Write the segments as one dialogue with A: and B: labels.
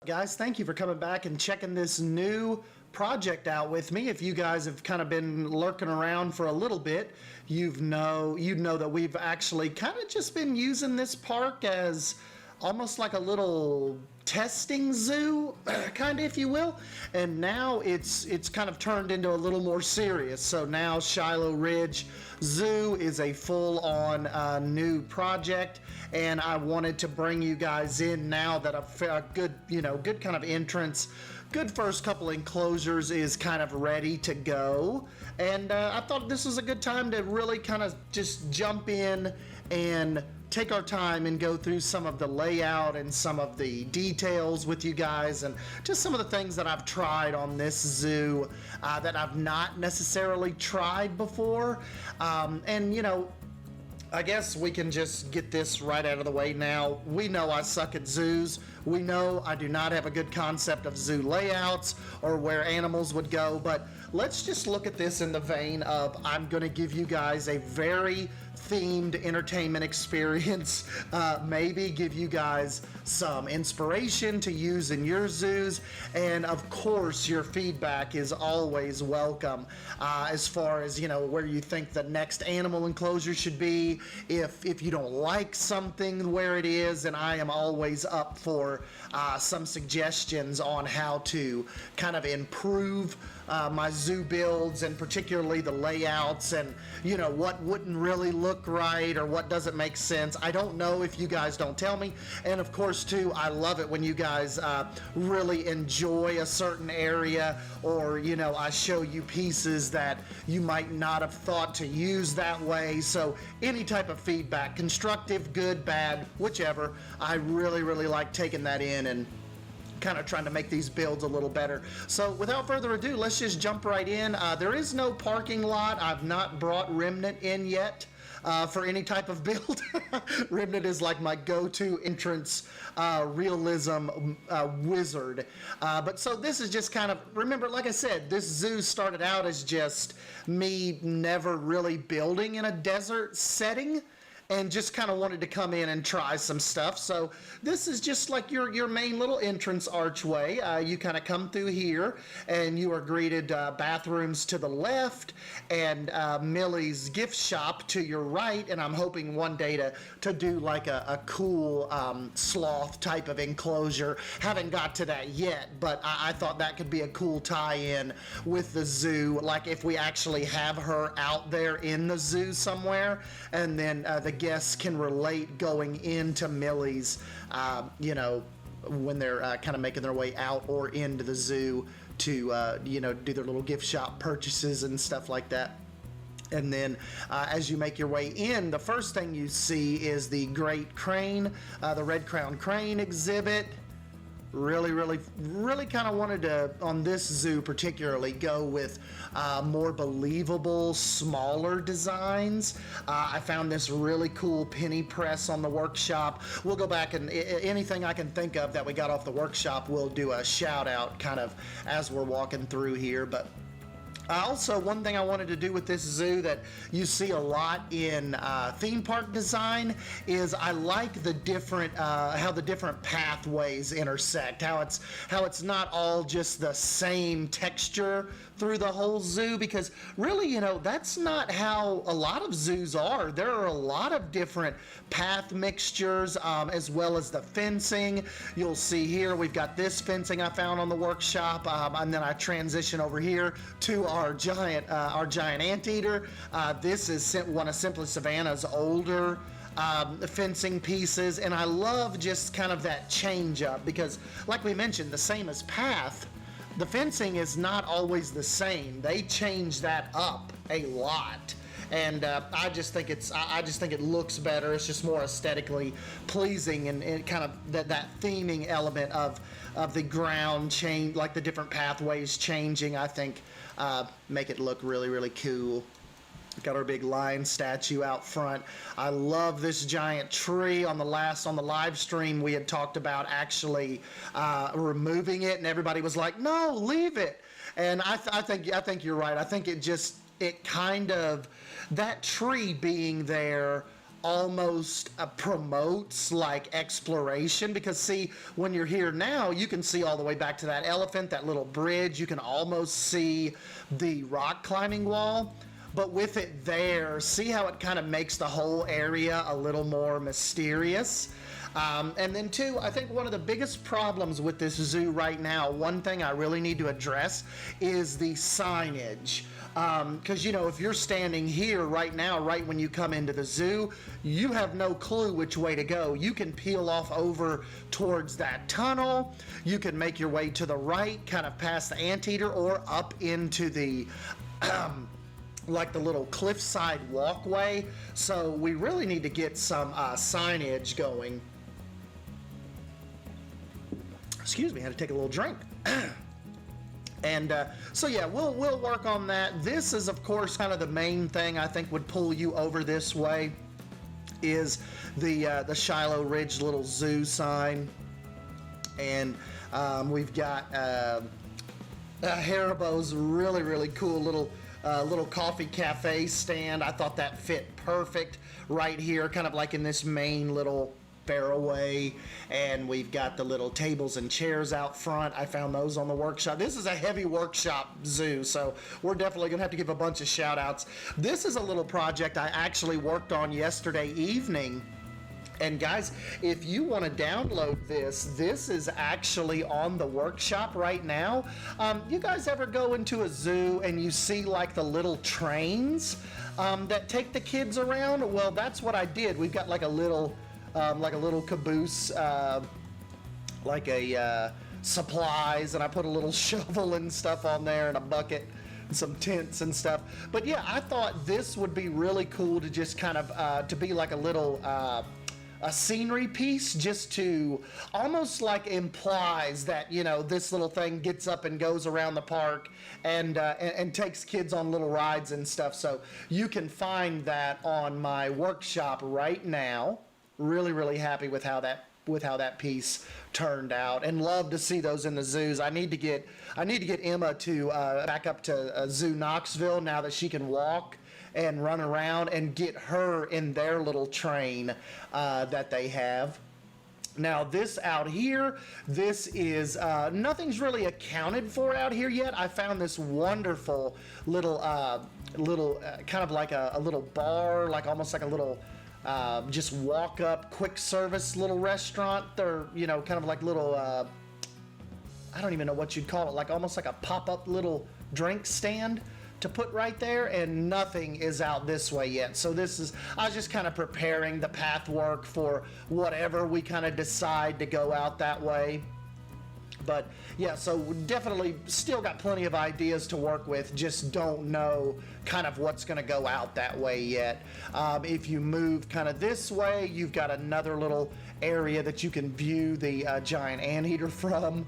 A: Guys, thank you for coming back and checking this new project out with me. If you guys have kind of been lurking around for a little bit, you know that we've actually kind of just been using this park as almost like a little testing zoo, kind of, if you will. And now it's kind of turned into a little more serious. So now Shiloh Ridge Zoo is a full-on new project, and I wanted to bring you guys in now that a good kind of entrance, good first couple enclosures is kind of ready to go. And I thought this was a good time to really kind of just jump in and take our time and go through some of the layout and some of the details with you guys, and just some of the things that I've tried on this zoo that I've not necessarily tried before. And you know, I guess we can just get this right out of the way now. We know I suck at zoos. We know I do not have a good concept of zoo layouts or where animals would go, but let's just look at this in the vein of I'm going to give you guys a very themed entertainment experience, maybe give you guys some inspiration to use in your zoos, and of course your feedback is always welcome as far as, you know, where you think the next animal enclosure should be. If you don't like something where it is, and I am always up for some suggestions on how to kind of improve my zoo builds, and particularly the layouts, and you know, what wouldn't really look right or what doesn't make sense. I don't know if you guys don't tell me. And of course too, I love it when you guys really enjoy a certain area, or you know, I show you pieces that you might not have thought to use that way. So any type of feedback, constructive, good, bad, whichever, I really like taking that in and kind of trying to make these builds a little better. So without further ado, let's just jump right in. There is no parking lot. I've not brought Remnant in yet for any type of build. Remnant is like my go-to entrance realism wizard. But so this is just kind of, remember, like I said, this zoo started out as just me never really building in a desert setting, and just kind of wanted to come in and try some stuff. So this is just like your main little entrance archway. You kind of come through here, and you are greeted bathrooms to the left, and Millie's gift shop to your right. And I'm hoping one day to do like a cool sloth type of enclosure. Haven't got to that yet, but I thought that could be a cool tie-in with the zoo, like if we actually have her out there in the zoo somewhere, and then the guests can relate going into Millie's, you know, when they're kind of making their way out or into the zoo to, you know, do their little gift shop purchases and stuff like that. And then as you make your way in, the first thing you see is the great crane, the red-crowned crane exhibit. Really kind of wanted to, on this zoo particularly, go with more believable, smaller designs. I found this really cool penny press on the workshop. We'll go back and anything I can think of that we got off the workshop, we'll do a shout out kind of as we're walking through here. But also, one thing I wanted to do with this zoo that you see a lot in theme park design is I like the different, how the different pathways intersect, how it's not all just the same texture through the whole zoo, because really, you know, that's not how a lot of zoos are. There are a lot of different path mixtures, as well as the fencing. You'll see here we've got this fencing I found on the workshop, and then I transition over here to our giant anteater. This is one of Simply Savannah's older fencing pieces, and I love just kind of that change up, because like we mentioned, the same as path, the fencing is not always the same. They change that up a lot. And I just think it looks better. It's just more aesthetically pleasing, and kind of that theming element of the ground change, like the different pathways changing, I think make it look really cool. Got our big lion statue out front. I love this giant tree. On the live stream, we had talked about actually removing it, and everybody was like, "No, leave it." And I think you're right. I think it kind of, that tree being there almost promotes like exploration, because see, when you're here now, you can see all the way back to that elephant, that little bridge. You can almost see the rock climbing wall. But with it there, see how it kind of makes the whole area a little more mysterious. And then two, I think one of the biggest problems with this zoo right now, one thing I really need to address is the signage. Because, you know, if you're standing here right now, right when you come into the zoo, you have no clue which way to go. You can peel off over towards that tunnel. You can make your way to the right, kind of past the anteater, or up into the like the little cliffside walkway. So we really need to get some signage going. Excuse me, I had to take a little drink. And so yeah, we'll work on that. This is, of course, kind of the main thing I think would pull you over this way is the Shiloh Ridge little zoo sign. And we've got Haribo's really cool little coffee cafe stand. I thought that fit perfect right here, kind of like in this main little fairway. And we've got the little tables and chairs out front. I found those on the workshop. This is a heavy workshop zoo, so we're definitely gonna have to give a bunch of shout outs. This is a little project I actually worked on yesterday evening. And guys, if you want to download this is actually on the workshop right now. You guys ever go into a zoo and you see like the little trains that take the kids around? Well, that's what I did. We've got like a little caboose, like a supplies, and I put a little shovel and stuff on there and a bucket and some tents and stuff. But yeah, I thought this would be really cool to just kind of to be like a little a scenery piece, just to almost like implies that, you know, this little thing gets up and goes around the park and takes kids on little rides and stuff. So you can find that on my workshop right now. Really happy with how that piece turned out, and love to see those in the zoos. I need to get Emma to back up to Zoo Knoxville now that she can walk and run around, and get her in their little train that they have. Now this out here, this is nothing's really accounted for out here yet. I found this wonderful little kind of like a little bar, like almost like a little just walk up quick service little restaurant. They're, you know, kind of like little I don't even know what you'd call it, like almost like a pop-up little drink stand to put right there, and nothing is out this way yet. So I was just kind of preparing the path work for whatever we kind of decide to go out that way. But yeah, so definitely still got plenty of ideas to work with, just don't know kind of what's going to go out that way yet. If you move kind of this way, you've got another little area that you can view the giant anteater from.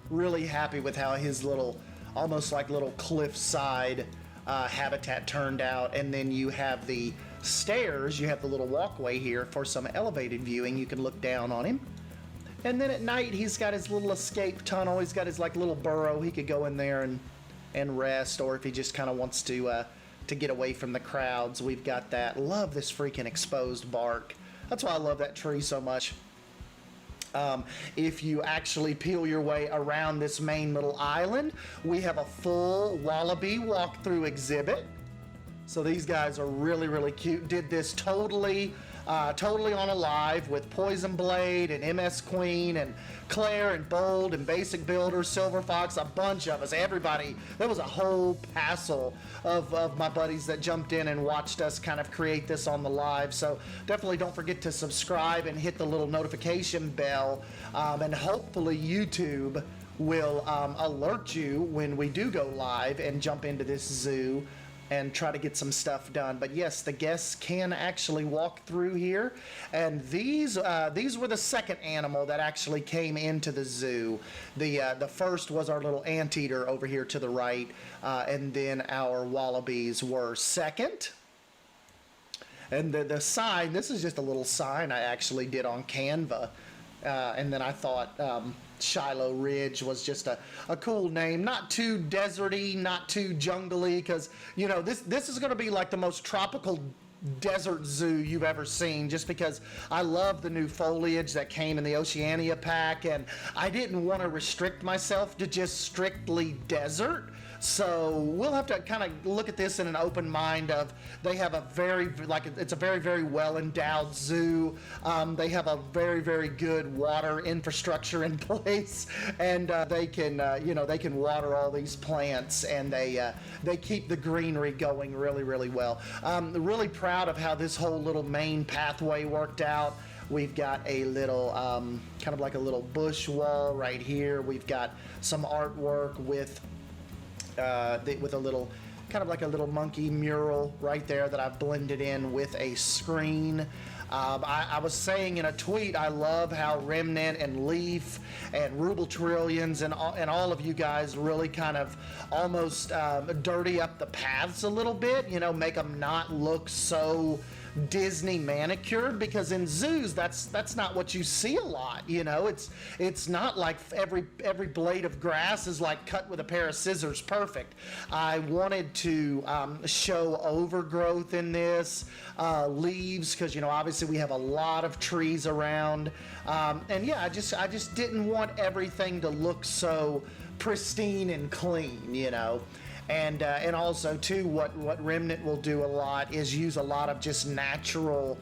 A: Really happy with how his little, almost like little cliffside habitat turned out. And then you have the stairs, you have the little walkway here for some elevated viewing. You can look down on him. And then at night, he's got his little escape tunnel. He's got his like little burrow. He could go in there and rest, or if he just kind of wants to get away from the crowds, we've got that. Love this freaking exposed bark. That's why I love that tree so much. If you actually peel your way around this main little island, we have a full Wallaby walkthrough exhibit. So these guys are really cute. Did this totally on a live with Poison Blade and MS Queen and Claire and Bold and Basic Builder, Silver Fox, a bunch of us, everybody. There was a whole passel of my buddies that jumped in and watched us kind of create this on the live. So definitely don't forget to subscribe and hit the little notification bell, and hopefully YouTube will alert you when we do go live and jump into this zoo and try to get some stuff done. But yes, the guests can actually walk through here. And these were the second animal that actually came into the zoo. The first was our little anteater over here to the right, and then our wallabies were second. And the sign, this is just a little sign I actually did on Canva. And then I thought Shiloh Ridge was just a cool name, not too deserty, not too jungly, because, you know, this is going to be like the most tropical desert zoo you've ever seen, just because I love the new foliage that came in the Oceania pack, and I didn't want to restrict myself to just strictly desert. So we'll have to kind of look at this in an open mind of, they have a very, like, it's a very, very well endowed zoo. They have a very, very good water infrastructure in place, and they can, they can water all these plants, and they keep the greenery going really, really well. Really proud of how this whole little main pathway worked out. We've got a little, kind of like a little bush wall right here. We've got some artwork with a little, kind of like a little monkey mural right there that I've blended in with a screen. I was saying in a tweet, I love how Remnant and Leaf and Ruble Trillions and all of you guys really kind of almost dirty up the paths a little bit, make them not look so Disney manicured, because in zoos that's not what you see a lot. It's not like every blade of grass is like cut with a pair of scissors perfect. I wanted to show overgrowth in this, leaves, because obviously we have a lot of trees around, and yeah, I just didn't want everything to look so pristine and clean. And also too, what Remnant will do a lot is use a lot of just natural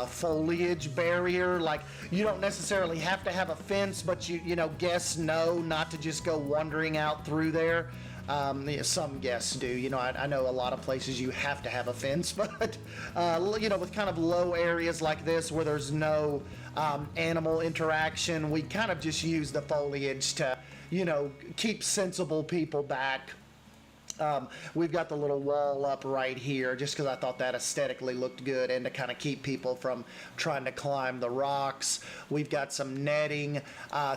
A: foliage barrier. Like, you don't necessarily have to have a fence, but guests know not to just go wandering out through there. Some guests do. I know a lot of places you have to have a fence, but with kind of low areas like this where there's no animal interaction, we kind of just use the foliage to keep sensible people back. We've got the little wall up right here just because I thought that aesthetically looked good, and to kind of keep people from trying to climb the rocks. We've got some netting.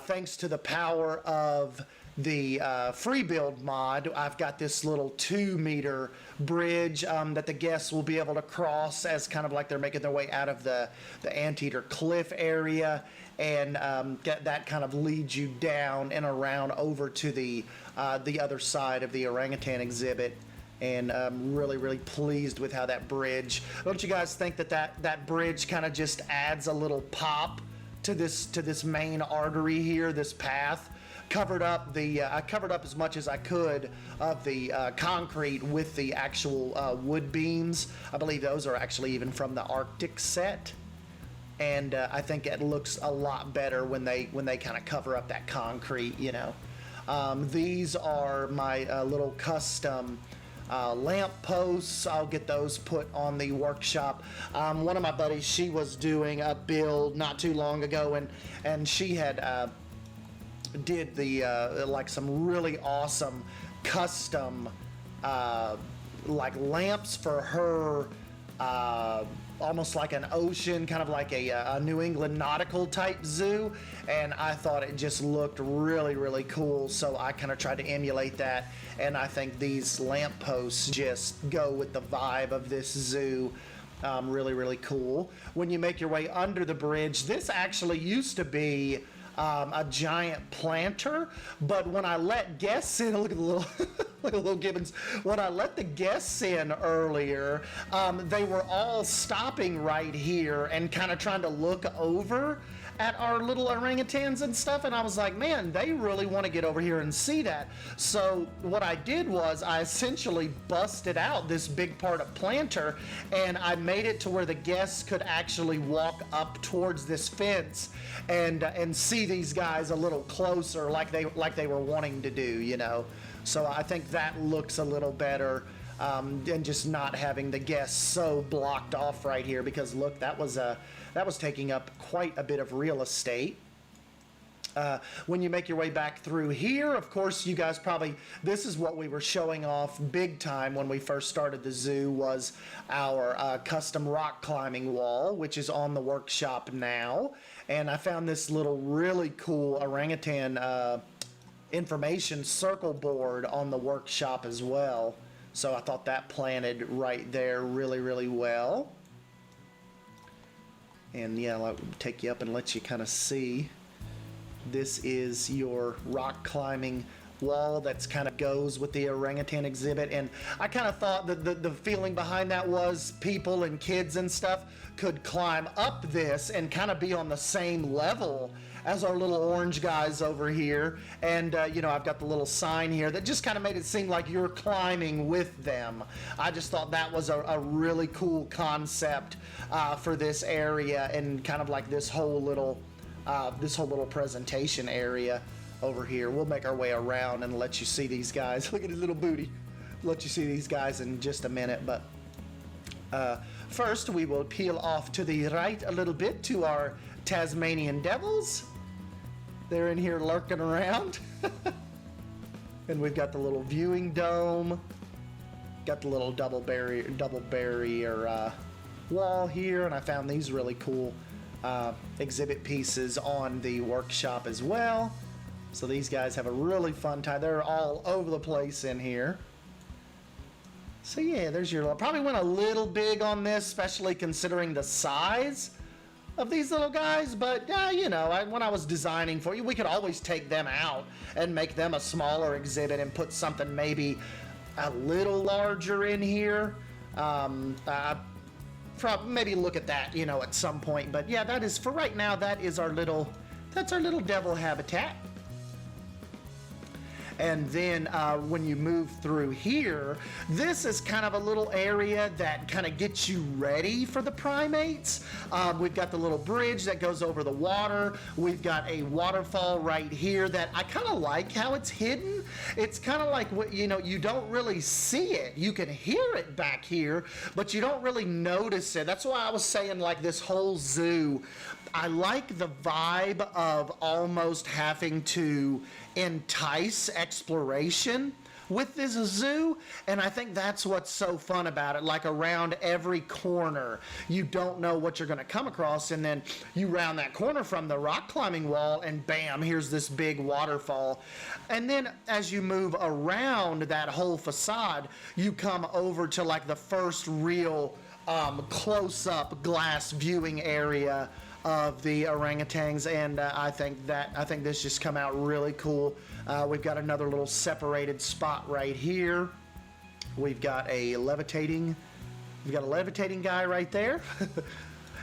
A: Thanks to the power of the free build mod, I've got this little 2-meter bridge that the guests will be able to cross as kind of like they're making their way out of the Anteater Cliff area, and that kind of leads you down and around over to the other side of the orangutan exhibit. And I'm really, really pleased with how that bridge. Don't you guys think that bridge kind of just adds a little pop to this main artery here, this path? I covered up as much as I could of the concrete with the actual wood beams. I believe those are actually even from the Arctic set, and I think it looks a lot better when they kind of cover up that concrete. These are my little custom lamp posts. I'll get those put on the workshop. One of my buddies, she was doing a build not too long ago, and she had did the like some really awesome custom like lamps for her, almost like an ocean, kind of like a New England nautical type zoo, and I thought it just looked really, really cool, so I kind of tried to emulate that, and I think these lamp posts just go with the vibe of this zoo. Really, really cool. When you make your way under the bridge, this actually used to be a giant planter, but when I let guests in, look at the little look at the little gibbons. When I let the guests in earlier, they were all stopping right here and kind of trying to look over at our little orangutans and stuff, and I was like, man, they really want to get over here and see that. So what I did was I essentially busted out this big part of planter, and I made it to where the guests could actually walk up towards this fence and see these guys a little closer, like they were wanting to do. So I think that looks a little better than just not having the guests so blocked off right here, because look, that was taking up quite a bit of real estate. When you make your way back through here, of course, you guys probably, this is what we were showing off big time when we first started the zoo, was our custom rock climbing wall, which is on the workshop now. And I found this little really cool orangutan information circle board on the workshop as well. So I thought that planted right there really, really well. And yeah, I'll take you up and let you kind of see. This is your rock climbing wall that's kind of goes with the orangutan exhibit, and I kind of thought that the feeling behind that was people and kids and stuff could climb up this and kind of be on the same level as our little orange guys over here. And you know, I've got the little sign here that just kind of made it seem like you're climbing with them. I just thought that was a really cool concept for this area, and kind of like this whole little presentation area over here. We'll make our way around and let you see these guys. Look at his little booty. Let you see these guys in just a minute, but first we will peel off to the right a little bit to our Tasmanian devils. They're in here lurking around. And we've got the little viewing dome, got the little double barrier wall here, and I found these really cool exhibit pieces on the workshop as well. So these guys have a really fun time. They're all over the place in here. So yeah, there's your, probably went a little big on this, especially considering the size of these little guys, but you know, when I was designing for you, we could always take them out and make them a smaller exhibit and put something maybe a little larger in here. Maybe look at that, you know, at some point. But yeah, that is, for right now, that's our little devil habitat. And then when you move through here, this is kind of a little area that kind of gets you ready for the primates. We've got the little bridge that goes over the water. We've got a waterfall right here that I kind of like how it's hidden. It's kind of like, you know, you don't really see it. You can hear it back here, but you don't really notice it. That's why I was saying, like, this whole zoo, I like the vibe of almost having to entice exploration with this zoo, and I think that's what's so fun about it. Like, around every corner, you don't know what you're going to come across, and then you round that corner from the rock climbing wall, and bam, here's this big waterfall. And then as you move around that whole facade, you come over to like the first real close-up glass viewing area of the orangutans, and I think this just come out really cool. We've got another little separated spot right here. We've got a levitating guy right there.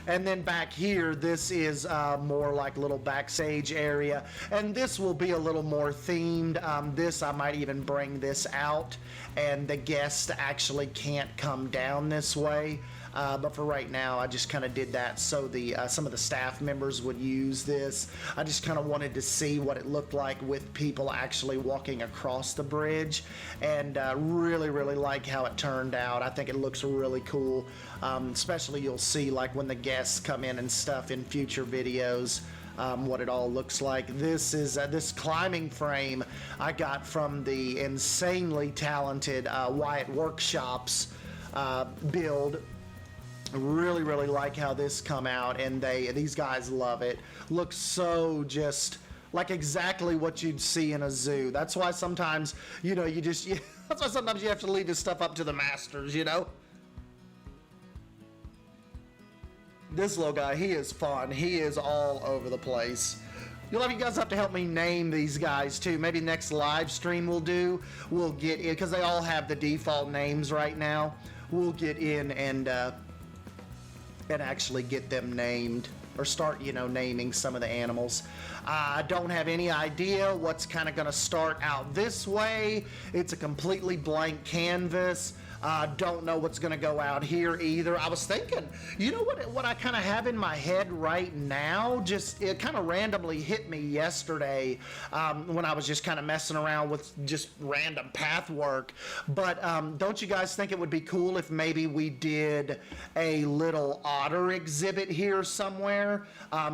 A: And then back here, this is more like little backstage area, and this will be a little more themed. This, I might even bring this out, and the guests actually can't come down this way. But for right now, I just kind of did that so the some of the staff members would use this. I just kind of wanted to see what it looked like with people actually walking across the bridge, and really like how it turned out. I think it looks really cool, especially you'll see like when the guests come in and stuff in future videos. What it all looks like. This is this climbing frame I got from the insanely talented Wyatt Workshops build. Really like how this come out, and these guys love it. Looks so just like exactly what you'd see in a zoo. That's why sometimes, you know, that's why sometimes you have to leave this stuff up to the masters, you know. This little guy, he is fun. He is all over the place. You guys have to help me name these guys too. Maybe next live stream we'll get in, because they all have the default names right now. We'll get in and actually get them named, or start, you know, naming some of the animals. I don't have any idea what's kind of going to start out this way. It's a completely blank canvas. Don't know what's going to go out here either. I was thinking, you know what I kind of have in my head right now? Just, it kind of randomly hit me yesterday when I was just kind of messing around with just random path work. But don't you guys think it would be cool if maybe we did a little otter exhibit here somewhere?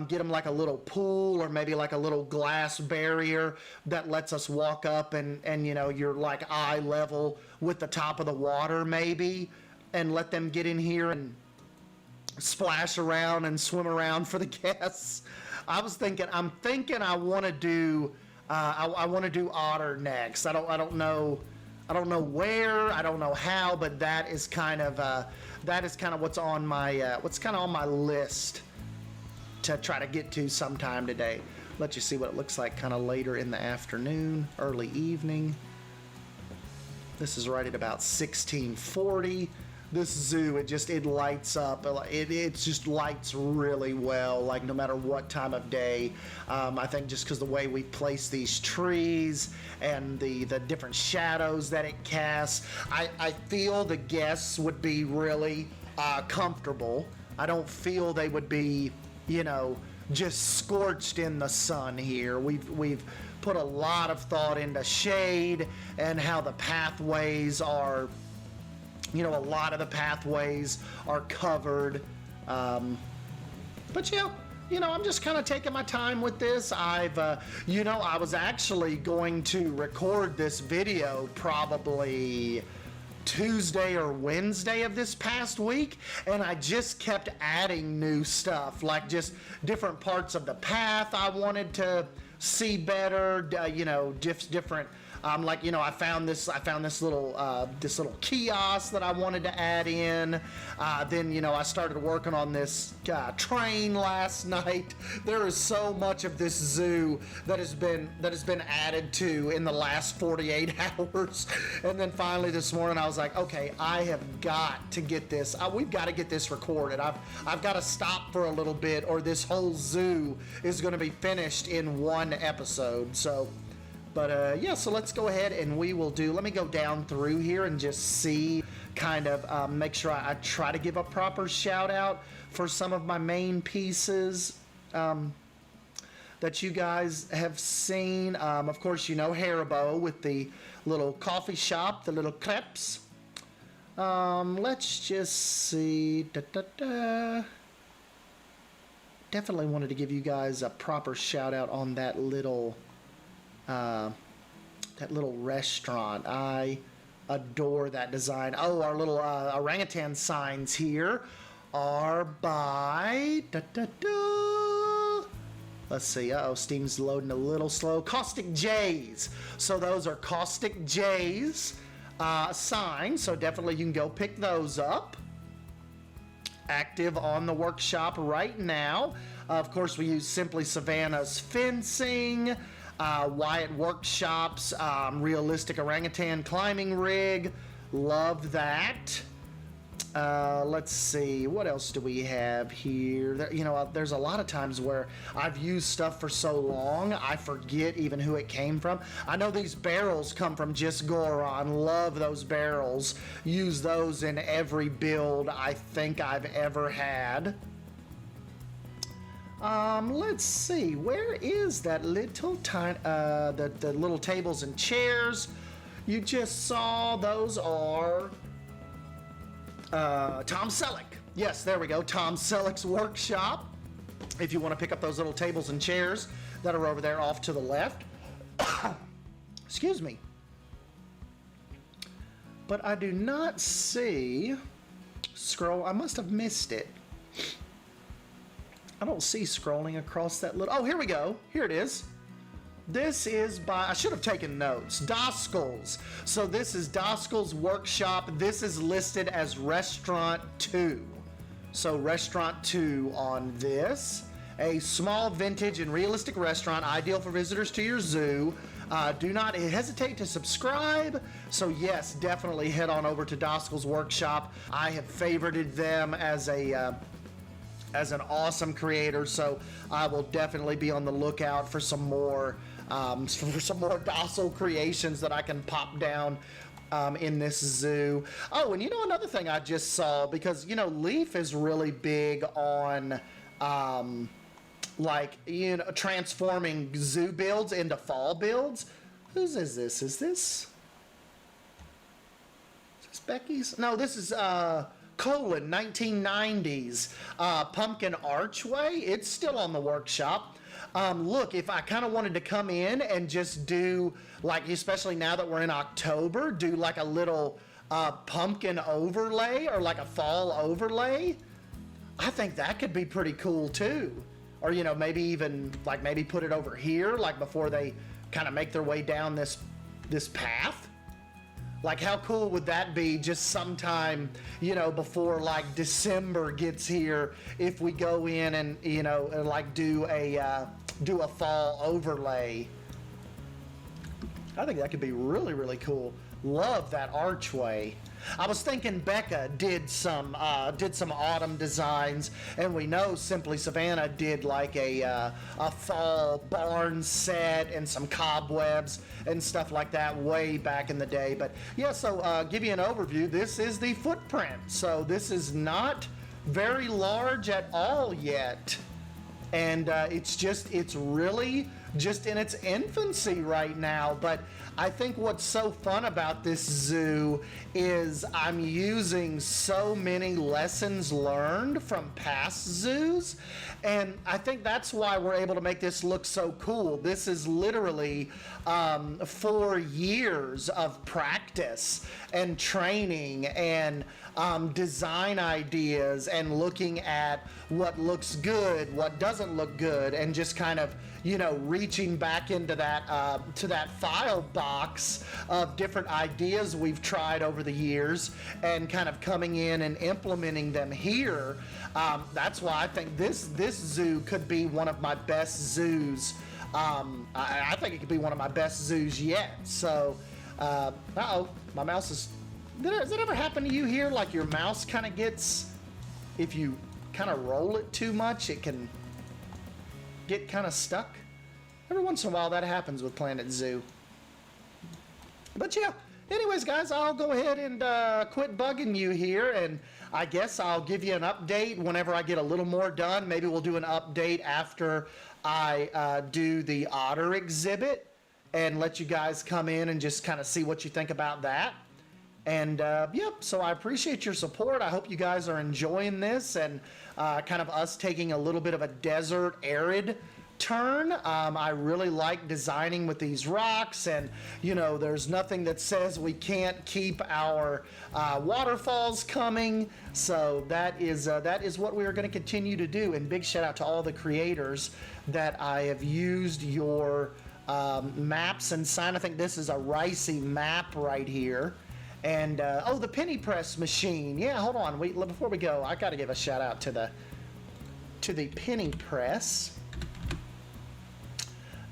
A: Get them like a little pool, or maybe like a little glass barrier that lets us walk up and you know, you're like eye level with the top of the water maybe, and let them get in here and splash around and swim around for the guests. I'm thinking I want to do I want to do otter next. I don't know where, I don't know how, but that is kind of what's on my list to try to get to sometime today. let you see what it looks like kind of later in the afternoon, early evening. This is right at about 1640. This zoo, it lights up. It just lights really well, like no matter what time of day. I think just because the way we place these trees and the different shadows that it casts, I feel the guests would be really comfortable. I don't feel they would be, just scorched in the sun here. We've put a lot of thought into shade and how the pathways are, a lot of the pathways are covered. But I'm just kind of taking my time with this. I was actually going to record this video probably Tuesday or Wednesday of this past week, and I just kept adding new stuff, like just different parts of the path I wanted to see better, different. I found this little kiosk that I wanted to add in. Then I started working on this train last night. There is so much of this zoo that has been added to in the last 48 hours. And then finally this morning I was like, okay, I have got to get this. We've got to get this recorded. I've got to stop for a little bit, or this whole zoo is going to be finished in one episode. So. But so let's go ahead and let me go down through here and just see, kind of make sure I try to give a proper shout out for some of my main pieces that you guys have seen. Of course, Haribo with the little coffee shop, the little crepes. Let's just see. Definitely wanted to give you guys a proper shout out on that little restaurant. I adore that design. Oh, our little orangutan signs here are by let's see. Steam's loading a little slow. Caustic J's. So those are Caustic J's signs. So definitely you can go pick those up. Active on the workshop right now. Of course, we use Simply Savannah's fencing. Wyatt Workshop's realistic orangutan climbing rig. Love that. Let's see, what else do we have here? There's a lot of times where I've used stuff for so long, I forget even who it came from. I know these barrels come from Just Goron. Love those barrels. Use those in every build I think I've ever had. Let's see, where is that little tiny, the little tables and chairs you just saw? Those are Tom Selleck. Yes, there we go, Tom Selleck's workshop. If you want to pick up those little tables and chairs that are over there off to the left. Excuse me. But I do not see, I must have missed it. I don't see scrolling across that little... Oh, here we go. Here it is. This is by... I should have taken notes. Doskell's. So this is Doskell's Workshop. This is listed as Restaurant 2. So Restaurant 2 on this. A small, vintage, and realistic restaurant, ideal for visitors to your zoo. Do not hesitate to subscribe. So yes, definitely head on over to Doskell's Workshop. I have favorited them as an awesome creator, so I will definitely be on the lookout for some more docile creations that I can pop down in this zoo. Oh, and another thing I just saw, because Leaf is really big on transforming zoo builds into fall builds. Whose is this? Is this Becky's? No, this is 1990s pumpkin archway. It's still on the workshop. Look, if I kind of wanted to come in and just do, especially now that we're in October, do like a little pumpkin overlay or like a fall overlay, I think that could be pretty cool too. Or maybe even maybe put it over here before they kind of make their way down this path. How cool would that be, just sometime, before December gets here, if we go in and, do do a fall overlay. I think that could be really, really cool. Love that archway. I was thinking Becca did some autumn designs, and we know Simply Savannah did like a fall barn set and some cobwebs and stuff like that way back in the day. But yeah, so give you an overview. This is the footprint. So this is not very large at all yet, and it's really just in its infancy right now. But I think what's so fun about this zoo is I'm using so many lessons learned from past zoos, and I think that's why we're able to make this look so cool. This is literally 4 years of practice and training and design ideas and looking at what looks good, what doesn't look good, and just kind of, you know, reaching back into that to that file box of different ideas we've tried over the years and kind of coming in and implementing them here. That's why I think this zoo could be one of my best zoos. I think it could be one of my best zoos yet. So, uh-oh, my mouse is... Does it ever happen to you here? Like your mouse kind of gets, if you kind of roll it too much, it can get kind of stuck. Every once in a while that happens with Planet Zoo. But yeah, anyways guys, I'll go ahead and quit bugging you here, and I guess I'll give you an update whenever I get a little more done. Maybe we'll do an update after I do the otter exhibit and let you guys come in and just kind of see what you think about that. And yep, so I appreciate your support. I hope you guys are enjoying this and kind of us taking a little bit of a desert, arid turn. I really like designing with these rocks, and you know, there's nothing that says we can't keep our waterfalls coming. So that is what we are going to continue to do. And big shout out to all the creators that I have used your maps and sign. I think this is a Ricey map right here. And oh, the penny press machine. Yeah, hold on. Wait, before we go, I got to give a shout out to the penny press.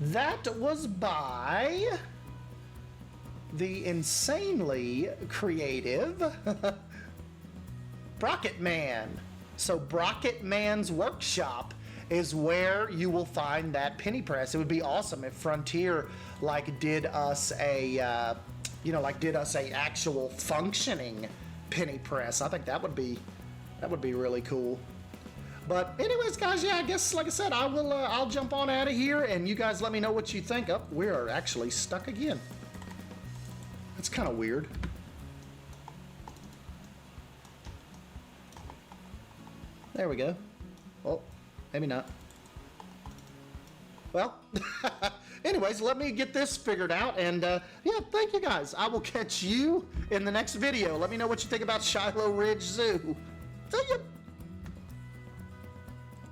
A: That was by the insanely creative Brocket Man. So Brocket Man's workshop is where you will find that penny press. It would be awesome if Frontier did us a actual functioning penny press. I think that would be really cool. But anyways, guys, yeah, I guess like I said, I'll jump on out of here, and you guys let me know what you think. Oh, we are actually stuck again. That's kind of weird. There we go. Oh, maybe not. Well, anyways, let me get this figured out, and yeah, thank you guys. I will catch you in the next video. Let me know what you think about Shiloh Ridge Zoo. See ya.